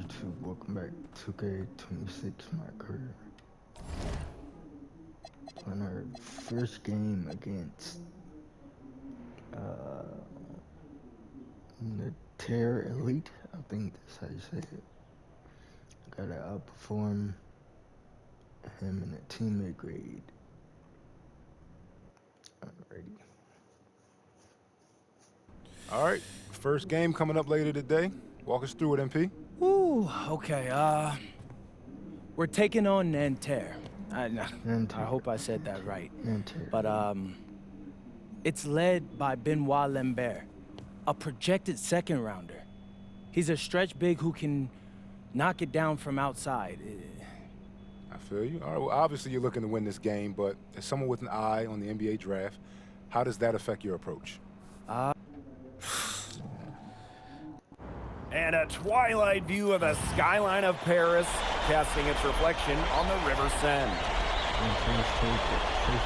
YouTube, welcome back to 2K26, my career. Playing our first game against the Terror Elite, I think that's how you say it. Gotta outperform him in a teammate grade. Alrighty. All right, first game coming up later today. Walk us through it, MP. Ooh, okay, we're taking on Nanterre. I hope I said that right. Nanterre. But, it's led by Benoit Lambert, a projected second rounder. He's a stretch big who can knock it down from outside. I feel you. All right, well, obviously you're looking to win this game, but as someone with an eye on the NBA draft, how does that affect your approach? And a twilight view of the skyline of Paris, casting its reflection on the River Seine.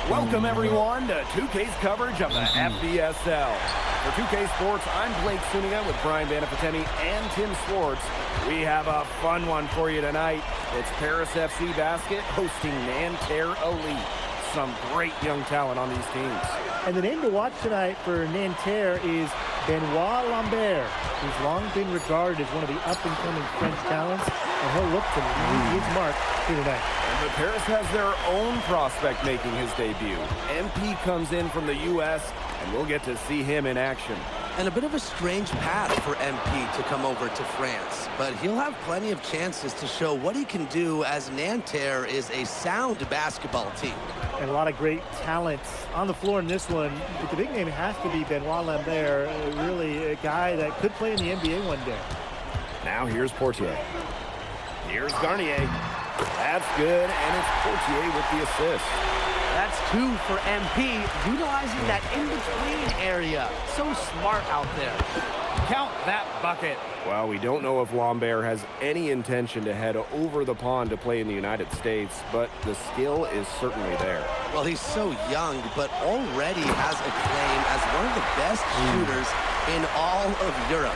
Welcome, everyone, to 2K's coverage of the FBSL. For 2K Sports, I'm Blake Suniga with Brian Banafiteni and Tim Swartz. We have a fun one for you tonight. It's Paris FC Basket hosting Nanterre Elite. Some great young talent on these teams. And the name to watch tonight for Nanterre is Benoit Lambert, who's long been regarded as one of the up-and-coming French talents, and he'll look to leave his mark here tonight. But Paris has their own prospect making his debut. MP comes in from the U.S., and we'll get to see him in action. And a bit of a strange path for MP to come over to France, but he'll have plenty of chances to show what he can do, as Nanterre is a sound basketball team. And a lot of great talent on the floor in this one. But the big name has to be Benoit Lambert, really a guy that could play in the NBA one day. Now here's Portier. Here's Garnier. That's good, and it's Portier with the assist. That's two for MP, utilizing that in-between area. So smart out there. Count that bucket. Well, we don't know if Lambert has any intention to head over the pond to play in the United States, but the skill is certainly there. Well, he's so young, but already has a claim as one of the best shooters in all of Europe.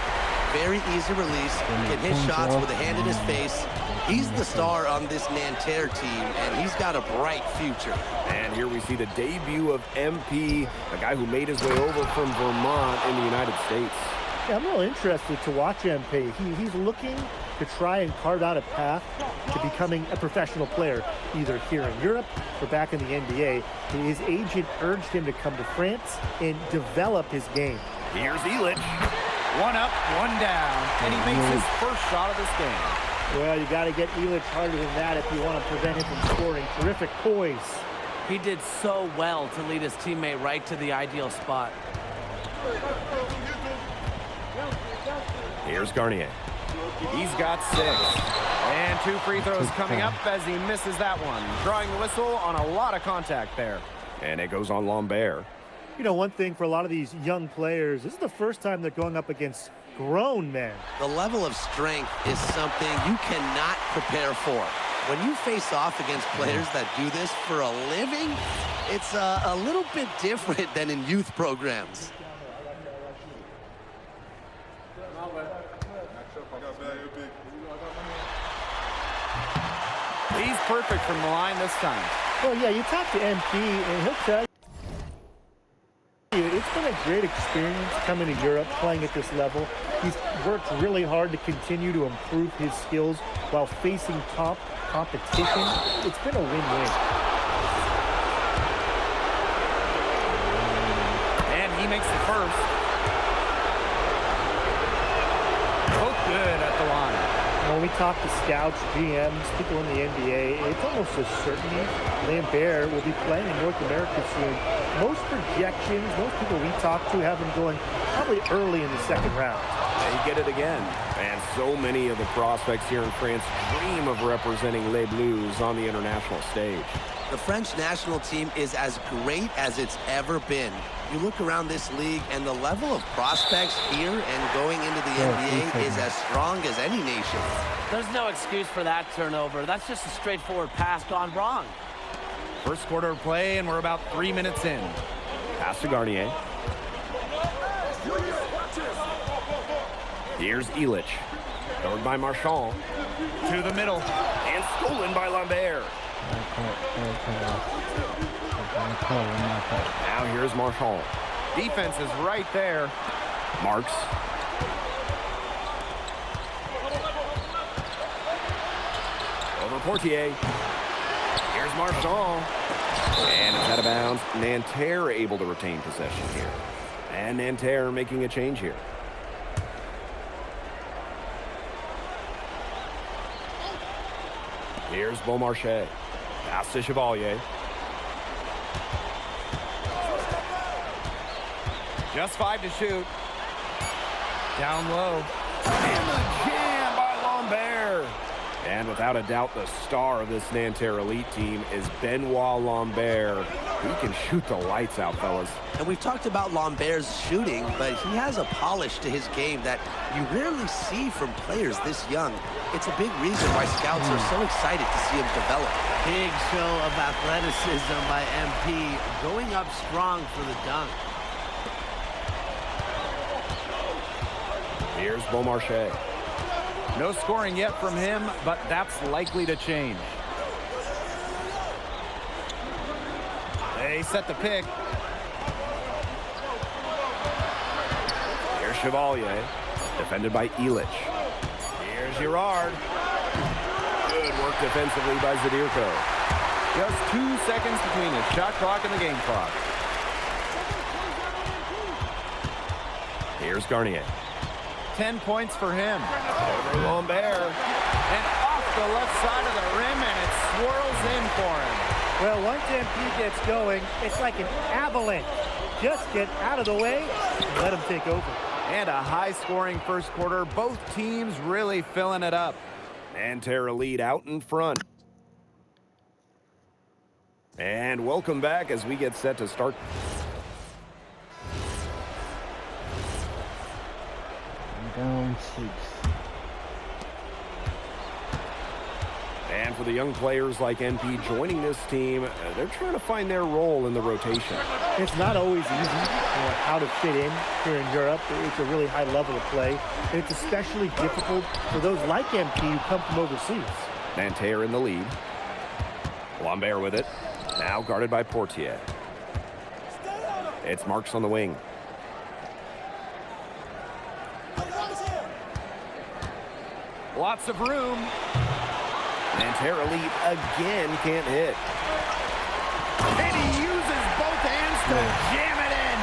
Very easy release, can hit shots with a hand in his face. He's the star on this Nanterre team, and he's got a bright future. And here we see the debut of MP, a guy who made his way over from Vermont in the United States. Yeah, I'm real interested to watch MP. He's looking to try and carve out a path to becoming a professional player, either here in Europe or back in the NBA. His agent urged him to come to France and develop his game. Here's Illich. One up, one down, and he makes his first shot of this game. Well, you got to get Illich harder than that if you want to prevent him from scoring. Terrific poise. He did so well to lead his teammate right to the ideal spot. Here's Garnier. He's got 6. And 2 free throws coming up as he misses that one. Drawing the whistle on a lot of contact there. And it goes on Lambert. You know, one thing for a lot of these young players, this is the first time they're going up against grown men. The level of strength is something you cannot prepare for. When you face off against players that do this for a living, it's a little bit different than in youth programs. He's perfect from the line this time. Well, yeah, you talk to MP, and he'll tell you it's been a great experience coming to Europe, playing at this level. He's worked really hard to continue to improve his skills while facing top competition. It's been a win-win. And he makes the first. Both good at the line. When we talk to scouts, GMs, people in the NBA, it's almost a certainty Lambert will be playing in North America soon. Most projections, most people we talk to have him going probably early in the second round. They get it again. And so many of the prospects here in France dream of representing Les Bleus on the international stage. The French national team is as great as it's ever been. You look around this league, and the level of prospects here and going into the NBA is as strong as any nation. There's no excuse for that turnover. That's just a straightforward pass gone wrong. First quarter of play, and we're about 3 minutes in. Pass to Garnier. Here's Illich. Covered by Marchand. To the middle. And stolen by Lambert. Now here's Marchand. Defense is right there. Marks. Over Portier. Here's Marchand. And it's out of bounds. Nanterre able to retain possession here. And Nanterre making a change here. Here's Beaumarchais. Pass to Chevalier. Just 5 to shoot. Down low. And the jam by Lambert. And without a doubt, the star of this Nanterre elite team is Benoit Lambert. He can shoot the lights out, fellas. And we've talked about Lambert's shooting, but he has a polish to his game that you rarely see from players this young. It's a big reason why scouts are so excited to see him develop. Big show of athleticism by MP, going up strong for the dunk. Here's Beaumarchais. No scoring yet from him, but that's likely to change. They set the pick. Here's Chevalier, defended by Elich. Here's Girard. Good work defensively by Zadirko. Just 2 seconds between the shot clock and the game clock. Here's Garnier. 10 points for him. Over Lambert. And off the left side of the rim, and it swirls in for him. Well, once MP gets going, it's like an avalanche. Just get out of the way and let him take over. And a high-scoring first quarter. Both teams really filling it up. Nanterre lead out in front. And welcome back as we get set to start. Down 6. And for the young players like MP joining this team, they're trying to find their role in the rotation. It's not always easy how to fit in here in Europe. It's a really high level of play. And it's especially difficult for those like MP who come from overseas. Nanterre in the lead. Lambert with it. Now guarded by Portier. It's Marks on the wing. Lots of room. Nanterre elite again can't hit. And he uses both hands to jam it in.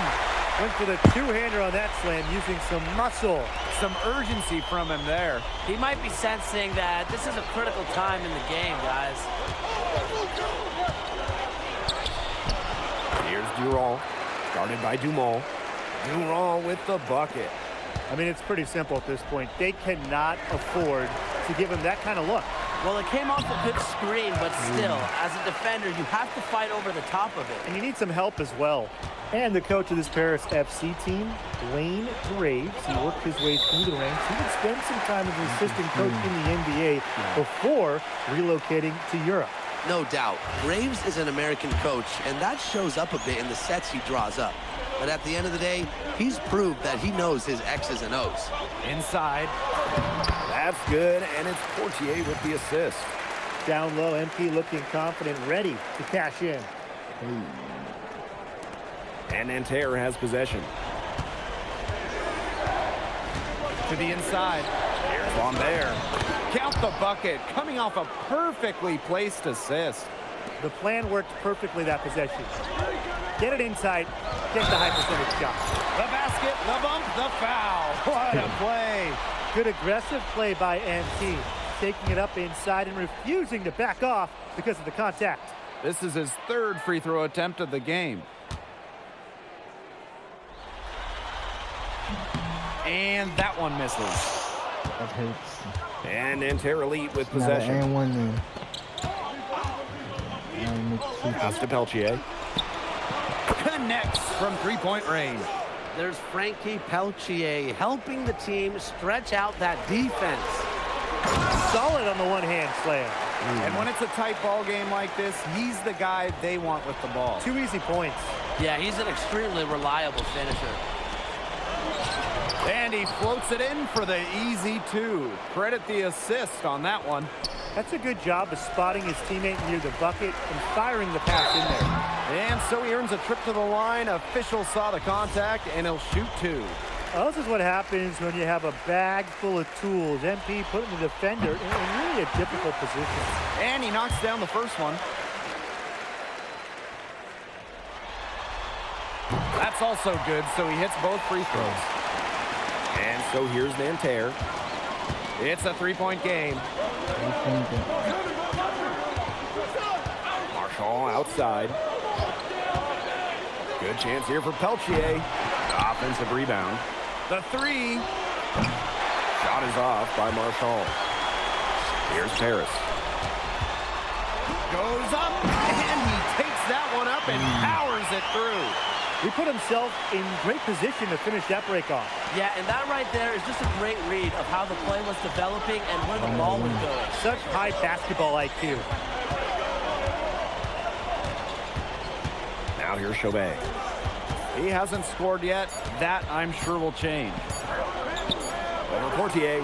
Went for the two-hander on that slam, using some muscle. Some urgency from him there. He might be sensing that this is a critical time in the game, guys. Here's Durand, guarded by Dumont. Durand with the bucket. I mean, it's pretty simple at this point. They cannot afford to give him that kind of look. Well, it came off a good screen, but still, as a defender, you have to fight over the top of it. And you need some help as well. And the coach of this Paris FC team, Wayne Graves, he worked his way through the ranks. He would spend some time as an assistant coach in the NBA before relocating to Europe. No doubt, Graves is an American coach, and that shows up a bit in the sets he draws up. But at the end of the day, he's proved that he knows his X's and O's. Inside. That's good, and it's Portier with the assist. Down low, MP looking confident, ready to cash in. And Nanterre has possession. To the inside. Here's Lambert. Count the bucket, coming off a perfectly placed assist. The plan worked perfectly that possession. Get it inside, get the high percentage shot. The basket, the bump, the foul. What a play. Good aggressive play by MP, taking it up inside and refusing to back off because of the contact. This is his third free throw attempt of the game. And that one misses. That hurts. And Nanterre elite with possession. And one there. Pass to Peltier. Connects from three-point range. There's Frankie Peltier helping the team stretch out that defense. Solid on the one-hand slam. And when it's a tight ball game like this, he's the guy they want with the ball. 2 easy points. Yeah, he's an extremely reliable finisher. And he floats it in for the easy 2. Credit the assist on that one. That's a good job of spotting his teammate near the bucket and firing the pass in there. And so he earns a trip to the line. Official saw the contact, and he'll shoot 2. Well, this is what happens when you have a bag full of tools. MP putting the defender in really a difficult position. And he knocks down the first one. That's also good, so he hits both free throws. And so here's Nanterre. It's a 3-point game. Marshall outside. Good chance here for Peltier. Offensive rebound. The 3. Shot is off by Marshall. Here's Paris. Goes up, and he takes that one up and powers it through. He put himself in great position to finish that break off. Yeah, and that right there is just a great read of how the play was developing and where the ball was going. Such high basketball IQ. Now here's Chauvet. He hasn't scored yet. That, I'm sure, will change. Over Portier.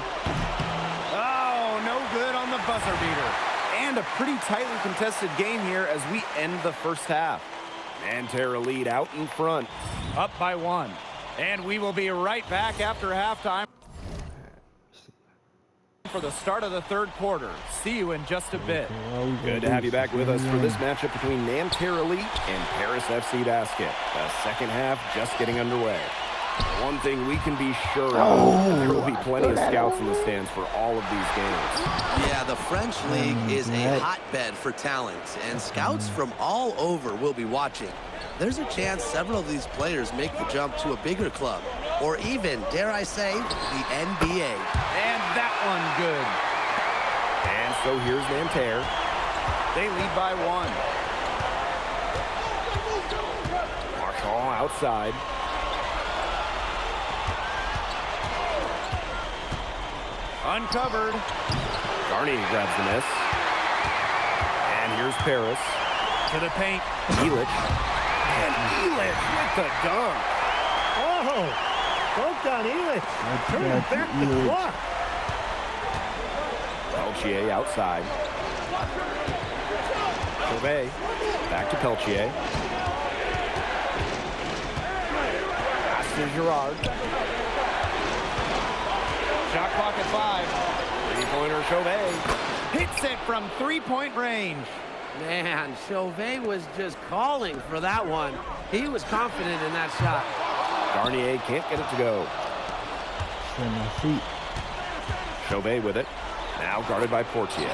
Oh, no good on the buzzer beater. And a pretty tightly contested game here as we end the first half. Nanterre lead out in front. Up by 1. And we will be right back after halftime for the start of the third quarter. See you in just a bit. Good to have you back with us for this matchup between Nanterre Elite and Paris FC Basket. The second half just getting underway. One thing we can be sure of, there will be plenty of scouts in the stands for all of these games. Yeah, the French league is a hotbed for talent, and scouts from all over will be watching. There's a chance several of these players make the jump to a bigger club, or even, dare I say, the NBA. And that one good. And so here's Nanterre. They lead by 1. Marshall outside. Uncovered. Garnier grabs the miss. And here's Paris. To the paint. Elich. And Elich with the dunk. Oh, broke down Elich. Turning back the clock. Peltier outside. Chauvet. Back to Peltier. Pass to Girard. Shot clock at 5. Three-pointer Chauvet. Hits it from three-point range. Man, Chauvet was just calling for that one. He was confident in that shot. Garnier can't get it to go. Chauvet with it. Now guarded by Portier.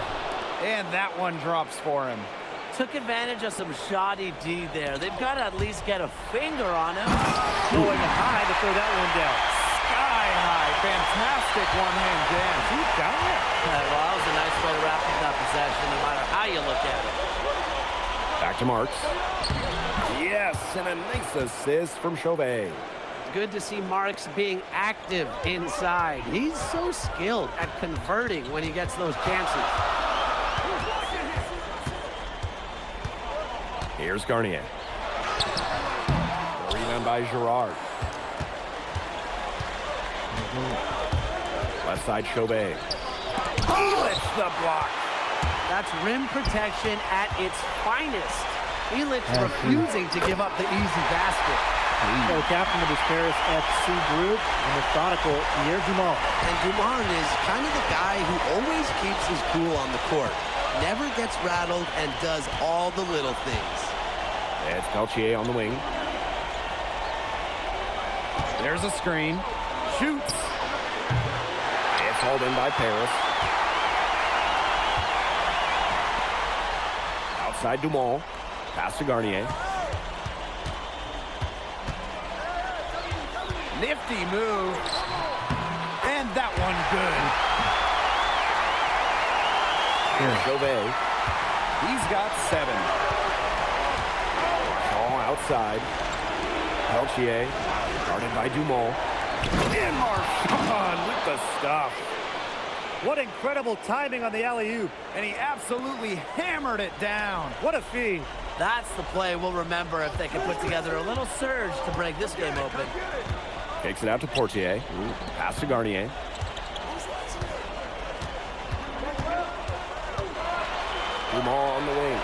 And that one drops for him. Took advantage of some shoddy D there. They've got to at least get a finger on him. Going high to throw that one down. Sky high. Fantastic one-hand jam. Deep down there. Well, that was a nice way to wrap up that possession, no matter how you look at it. Back to Marks. Yes, and a nice assist from Chauvet. Good to see Marks being active inside. He's so skilled at converting when he gets those chances. Here's Garnier. Rebound by Girard. Left side Chauvet. Elich the block. That's rim protection at its finest. Elich refusing to give up the easy basket. The captain of this Paris FC group, and methodical Pierre Dumont. And Dumont is kind of the guy who always keeps his cool on the court. Never gets rattled and does all the little things. It's Peltier on the wing. There's a screen. Shoots. It's hauled in by Paris. Outside Dumont. Pass to Garnier. Nifty move. And that one good. Chauvet. He's got 7. Marchand outside. Peltier. Guarded by Dumont. And Marchand with the stuff. What incredible timing on the alley-oop. And he absolutely hammered it down. What a feed. That's the play we'll remember if they can put together a little surge to break this game open. Takes it out to Portier. Pass to Garnier. Dumas on the wing.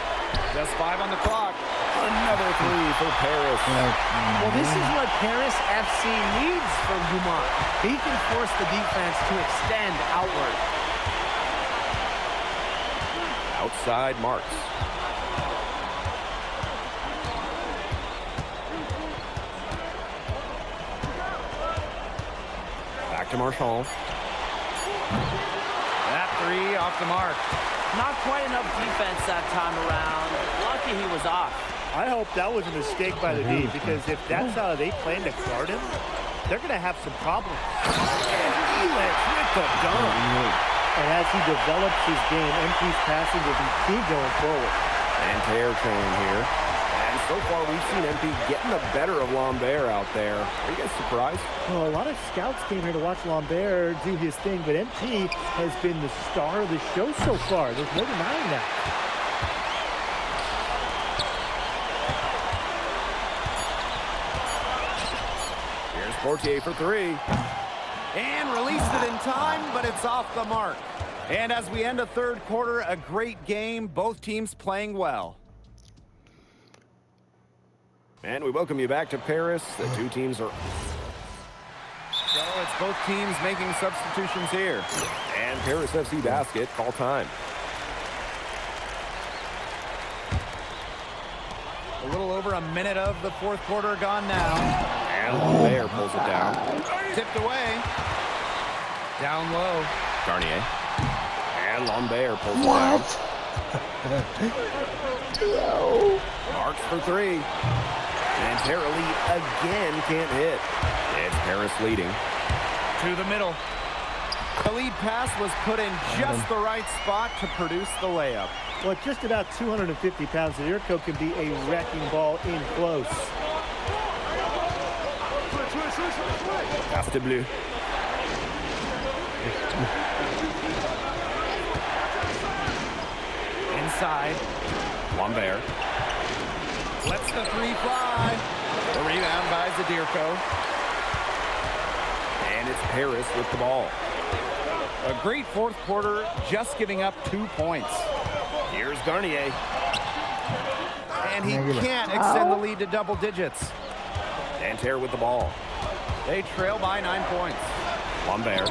Just 5 on the clock. Another 3 for Paris. Well, this is what Paris FC needs from Dumas. He can force the defense to extend outward. Outside Marks. Back to Marchand. That 3 off the mark. Not quite enough defense that time around. Lucky he was off. I hope that was a mistake by the D, because if that's how they plan to guard him, they're going to have some problems. And Elix with the dunk. And as he develops his game, MP's passing will be key going forward. And Tear trailing here. And so far, we've seen MP getting the better of Lambert out there. Are you guys surprised? Well, a lot of scouts came here to watch Lambert do his thing, but MP has been the star of the show so far. There's no denying that. Here's Portier for 3. And released it in time, but it's off the mark. And as we end a third quarter, a great game. Both teams playing well. And we welcome you back to Paris. The two teams are... So it's both teams making substitutions here. And Paris FC basket, call time. A little over a minute of the fourth quarter gone now. And Lambert pulls it down. Tipped away. Down low. Garnier. And Lambert pulls it down. Marks for 3. And Terra Lee again can't hit. It's Paris leading. To the middle. The lead pass was put in just the right spot to produce the layup. Well, at just about 250 pounds, the Irko can be a wrecking ball in close. Pass to Bleu. Inside. Lambert. Lets the 3 fly. The rebound by Zadirko. And it's Paris with the ball. A great fourth quarter, just giving up 2 points. Here's Garnier. And he can't extend the lead to double digits. And Terra with the ball. They trail by 9 points. Lambert.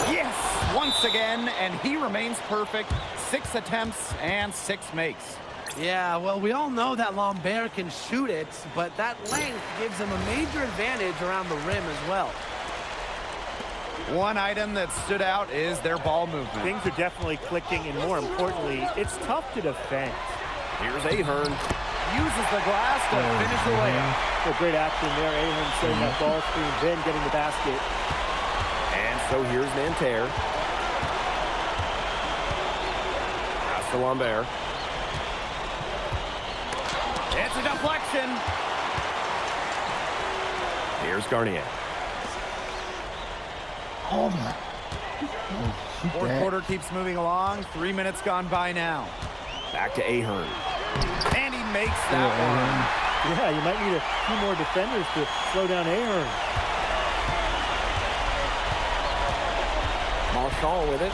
Yes, once again, and he remains perfect. 6 attempts and 6 makes. Yeah, well, we all know that Lambert can shoot it, but that length gives him a major advantage around the rim as well. One item that stood out is their ball movement. Things are definitely clicking, and more importantly, it's tough to defend. Here's Ahern. Uses the glass to finish the layup. Well, great action there. Ahern setting that ball screen, then getting the basket. And so here's Nanterre. Pass to Lambert. It's a deflection. Here's Garnier. Oh my. Fourth quarter keeps moving along. 3 minutes gone by now. Back to Ahern. And he makes that one. Yeah, you might need a few more defenders to slow down Ahern. Marchand with it.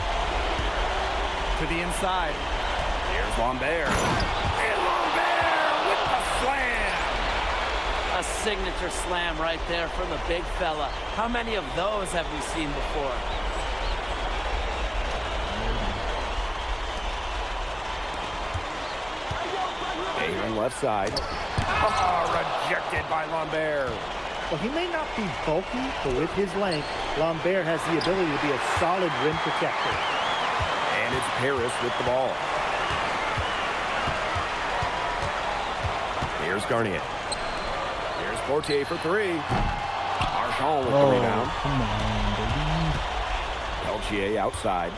To the inside. Here's Lambert. And Lambert with the slam. A signature slam right there from the big fella. How many of those have we seen before? Ahern left side. Oh, rejected by Lambert. Well, he may not be bulky, but with his length, Lambert has the ability to be a solid rim protector. And it's Paris with the ball. Here's Garnier. Here's Portier for 3. Marchand with the rebound. Come on, baby. Peltier outside.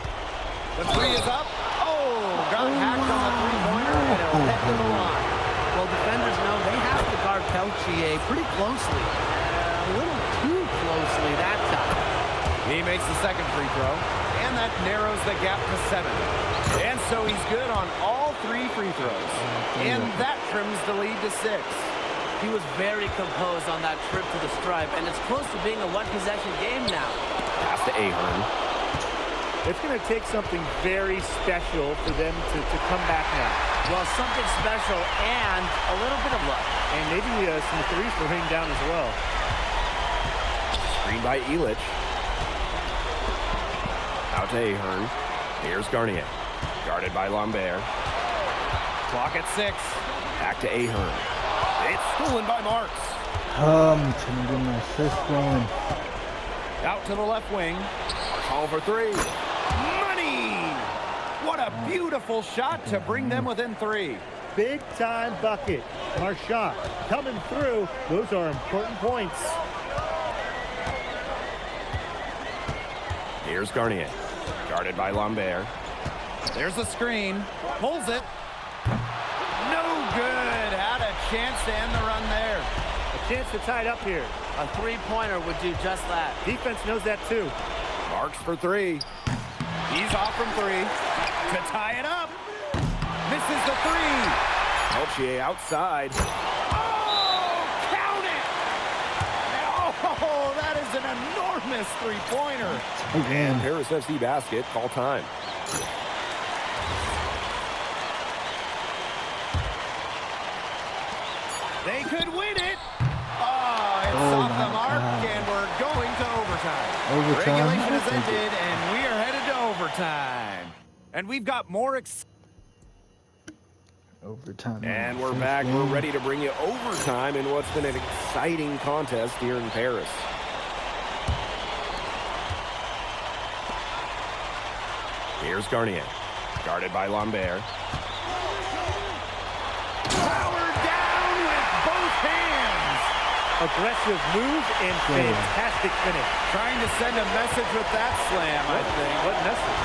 The 3 is up. Oh, got hacked on the 3-pointer and it'll head to the line. Well, defenders know they have to guard Peltier pretty closely. A little too closely that time. He makes the second free throw, and that narrows the gap to 7. And so he's good on all 3 free throws. And that trims the lead to 6. He was very composed on that trip to the stripe, and it's close to being a one-possession game now. Pass to Ahern. It's going to take something very special for them to come back now. Well, something special and a little bit of luck. And maybe some threes will rain down as well. Screen by Elich. Out to Ahern. Here's Garnier. Guarded by Lambert. Clock at 6. Back to Ahern. It's stolen by Marks. I'm trying to get my assist going. Out to the left wing. Call for 3. Money! What a beautiful shot to bring them within 3. Big time bucket. Marchand coming through. Those are important points. Here's Garnier. Guarded by Lambert. There's a screen. Pulls it. No good. Had a chance to end the run there. A chance to tie it up here. A three-pointer would do just that. Defense knows that too. Marks for 3. He's off from 3 to tie it up. Misses the 3. Peltier outside. Oh, count it! Oh, that is an enormous three-pointer. And Paris FC basket. Call time. They could win it. Oh, it's off the mark, and we're going to overtime. Regulation has ended, and we are headed to overtime. And we've got more Overtime. And we're back. We're ready to bring you overtime in what's been an exciting contest here in Paris. Here's Garnier. Guarded by Lambert. powered down with both hands. Aggressive move and fantastic finish. Trying to send a message with that slam, I think. What message?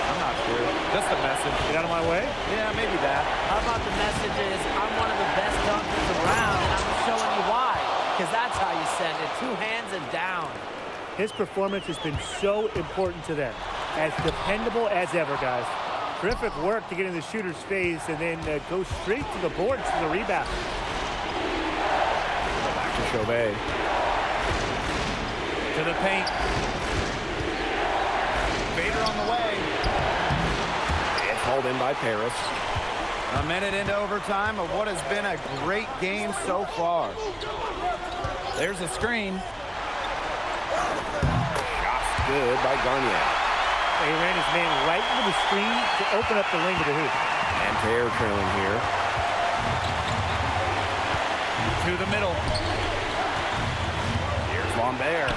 I'm not sure. Just a message. Get out of my way? Yeah, maybe that. How about the message is, I'm one of the best dunkers around, and I'm showing you why. Because that's how you send it. 2 hands and down. His performance has been so important to them. As dependable as ever, guys. Terrific work to get in the shooter's face and then go straight to the boards for the rebound. Back to Chauvet. To the paint. Vader on the way. It's hauled in by Paris. A minute into overtime of what has been a great game so far. There's a screen. Shots good by Garnier. He ran his man right into the screen to open up the lane to the hoop. And Terre trailing here. To the middle. Here's Lambert.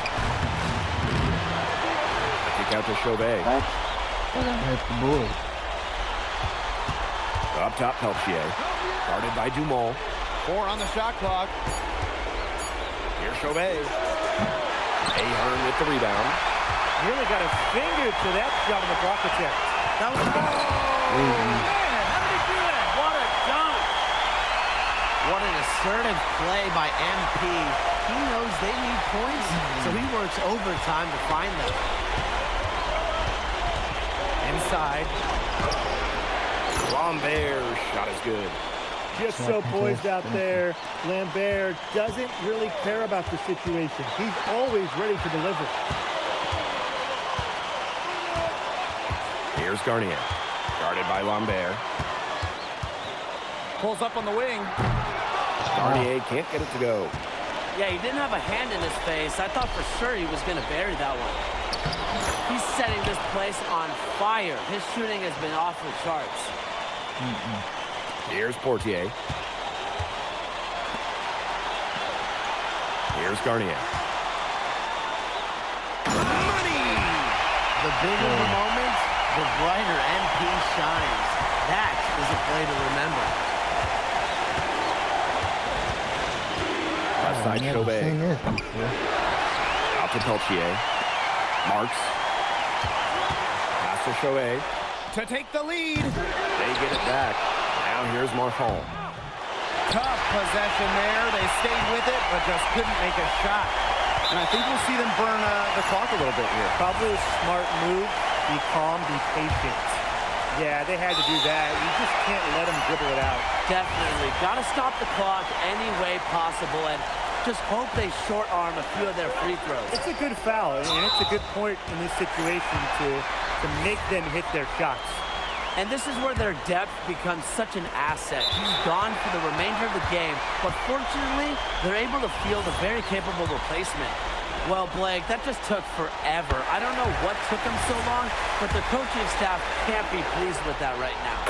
Kick out to Chauvet. At the board. Up top, Peltier. Guarded by Dumont. 4 on the shot clock. Here's Chauvet. Ahern with the rebound. Really got a finger to that shot in the block attempt. That was man, how did he do that? What a dunk. What an assertive play by MP. He knows they need points, so he works overtime to find them. Inside. Lambert shot is good. Just so poised out there. Lambert doesn't really care about the situation. He's always ready to deliver. Here's Garnier. Guarded by Lambert. Pulls up on the wing. Garnier can't get it to go. Yeah, he didn't have a hand in his face. I thought for sure he was going to bury that one. He's setting this place on fire. His shooting has been off the charts. Here's Portier. Here's Garnier. Money! The bigger the moment, the brighter MP shines. That is a play to remember. Left side Chauvet. Out to Peltier. Marks. Pass to Chauvet. To take the lead. They get it back. Now here's Marchand. Tough possession there. They stayed with it, but just couldn't make a shot. And I think we'll see them burn the clock a little bit here. Probably a smart move. Be calm, be patient. Yeah, they had to do that. You just can't let them dribble it out. Definitely. Got to stop the clock any way possible and just hope they short arm a few of their free throws. It's a good foul, and it's a good point in this situation to make them hit their shots. And this is where their depth becomes such an asset. He's gone for the remainder of the game, but fortunately, they're able to field a very capable replacement. Well, Blake, that just took forever. I don't know what took him so long, but the coaching staff can't be pleased with that right now.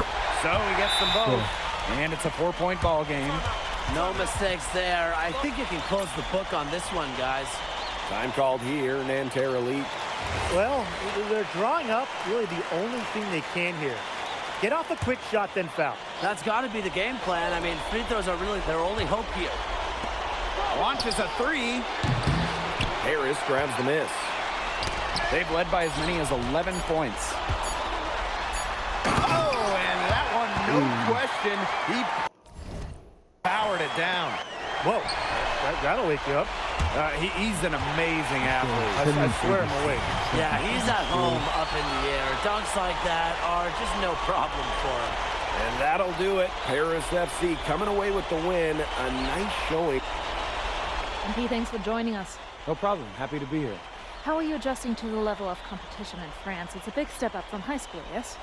So he gets them both, and it's a 4-point ball game. No mistakes there. I think you can close the book on this one, guys. Time called here, Nanterre Elite. Well, they're drawing up really the only thing they can here. Get off a quick shot, then foul. That's got to be the game plan. I mean, free throws are really their only hope here. Launches a 3. Harris grabs the miss. They've led by as many as 11 points. Oh, and that one, no question, he powered it down. Whoa, that'll wake you up. He's an amazing athlete. I swear I'm awake. Yeah, he's at home up in the air. Dunks like that are just no problem for him. And that'll do it. Paris FC coming away with the win. A nice showing. MP, thanks for joining us. No problem. Happy to be here. How are you adjusting to the level of competition in France? It's a big step up from high school, yes?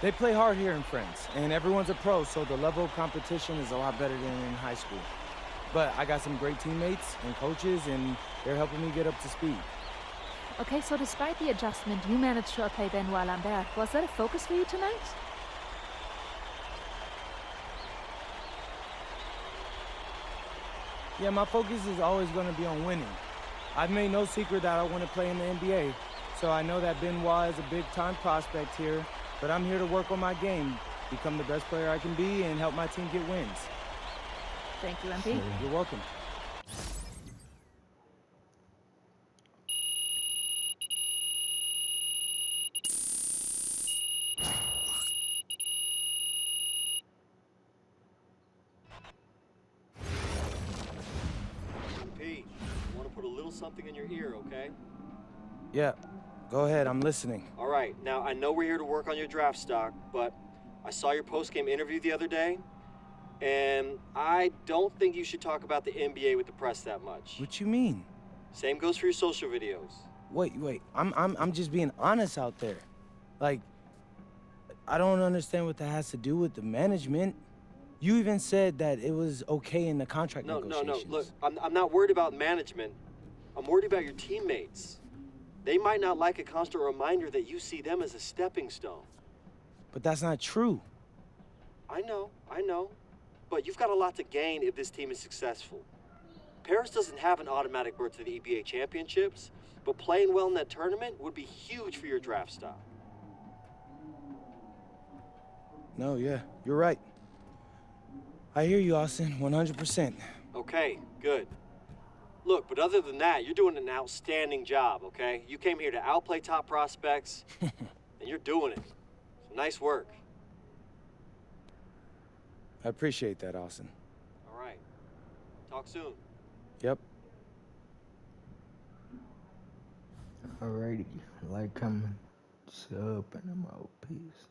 They play hard here in France, and everyone's a pro, so the level of competition is a lot better than in high school. But I got some great teammates and coaches, and they're helping me get up to speed. Okay, so despite the adjustment, you managed to outplay Benoit Lambert. Was that a focus for you tonight? Yeah, my focus is always going to be on winning. I've made no secret that I want to play in the NBA, so I know that Benoit is a big-time prospect here, but I'm here to work on my game, become the best player I can be, and help my team get wins. Thank you, MP. You're welcome. Pete, I want to put a little something in your ear, okay? Yeah, go ahead, I'm listening. All right, now I know we're here to work on your draft stock, but I saw your post-game interview the other day, and I don't think you should talk about the NBA with the press that much. What you mean? Same goes for your social videos. Wait, I'm just being honest out there. Like, I don't understand what that has to do with the management. You even said that it was okay in the contract negotiations. No, look, I'm not worried about management. I'm worried about your teammates. They might not like a constant reminder that you see them as a stepping stone. But that's not true. I know. But you've got a lot to gain if this team is successful. Paris doesn't have an automatic berth to the EBA championships, but playing well in that tournament would be huge for your draft stock. No, yeah, you're right. I hear you, Austin, 100%. Okay, good. Look, but other than that, you're doing an outstanding job, okay? You came here to outplay top prospects, and you're doing it. So nice work. I appreciate that, Austin. All right. Talk soon. Yep. Alrighty, like, comment, sub, and I'm out. Peace.